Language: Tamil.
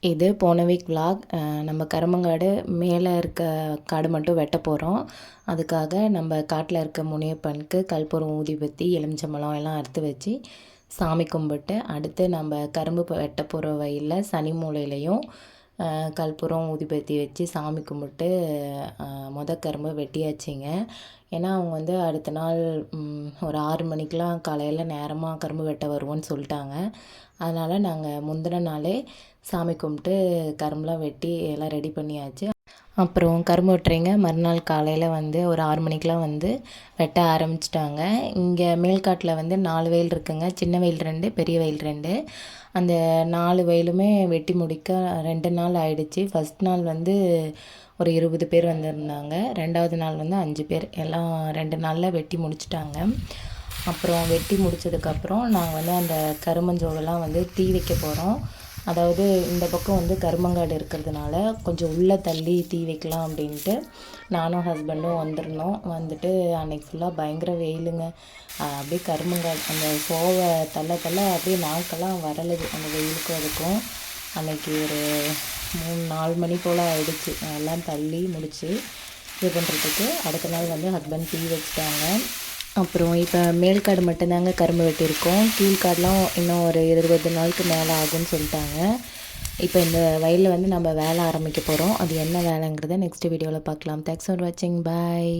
இது போன வீக் விலாக். நம்ம கருமங்காடு மேலே இருக்க காடு மட்டும் வெட்ட போகிறோம். அதுக்காக நம்ம காட்டில் இருக்க முனியப்பனுக்கு கற்பூரம் ஊதிபத்தி எலுமிச்சம்பழம் எல்லாம் அறுத்து வச்சு சாமி கும்பிட்டு, அடுத்து நம்ம கரும்பு வெட்ட போகிற வயலில் சனி மூலையிலையும் கற்பூரம் ஊதிபத்தி வச்சு சாமி கும்பிட்டு கரும்பு வெட்டியாச்சுங்க. ஏன்னா அவங்க வந்து அடுத்த நாள் ஒரு 6 மணிக்கெலாம் காலையில் நேரமாக கரும்பு வெட்ட வருவோன்னு சொல்லிட்டாங்க. அதனால் நாங்கள் முந்தின நாளே சாமி கும்பிட்டு கரும்புலாம் வெட்டி எல்லாம் ரெடி பண்ணியாச்சு. அப்புறம் கரும்பு வெட்டுறீங்க மறுநாள் காலையில் வந்து ஒரு 6 மணிக்கெலாம் வந்து வெட்ட ஆரம்பிச்சிட்டாங்க. இங்கே மேல்காட்டில் வந்து 4 வயல் இருக்குங்க. சின்ன வயல் 2, பெரிய வயல் 2. அந்த 4 வயலுமே வெட்டி முடிக்க 2 நாள் ஆயிடுச்சு. ஃபஸ்ட் நாள் வந்து ஒரு 20 பேர் வந்திருந்தாங்க. 2வது நாள் வந்து 5 பேர். எல்லாம் 2 நாளில் வெட்டி முடிச்சிட்டாங்க. அப்புறம் வெட்டி முடித்ததுக்கப்புறம் நாங்கள் வந்து அந்த கருமஞ்சோகெல்லாம் வந்து தீ வைக்க போகிறோம். அதாவது இந்த பக்கம் வந்து கருமங்காடு இருக்கிறதுனால கொஞ்சம் உள்ளே தள்ளி தீ வைக்கலாம் அப்படின்ட்டு நானும் ஹஸ்பண்டும் வந்துருந்தோம். வந்துட்டு அன்றைக்கி ஃபுல்லாக பயங்கர வெயிலுங்க. அப்படியே கருமங்காடு அந்த சோவை தள்ள அப்படியே நாக்கெல்லாம் வரலுது அந்த வெயிலுக்கும் அதுக்கும். அன்றைக்கி ஒரு 3-4 மணி போல் ஆகிடுச்சு எல்லாம் தள்ளி முடித்து இது பண்ணுறதுக்கு. அடுத்த நாள் வந்து ஹஸ்பண்ட் தீ வச்சுட்டாங்க. அப்புறம் இப்போ மேல்காடு மட்டும்தாங்க கரும்பு வெட்டியிருக்கோம். கீழ்காடெலாம் இன்னும் ஒரு 20 நாளுக்கு மேலே ஆகும்னு சொல்லிட்டாங்க. இப்போ இந்த வயலில் வந்து நம்ம வேலை ஆரம்பிக்க போகிறோம். அது என்ன வேலைங்கிறத நெக்ஸ்ட் வீடியோவில் பார்க்கலாம். தேங்க்ஸ் ஃபார் வாட்சிங். பாய்.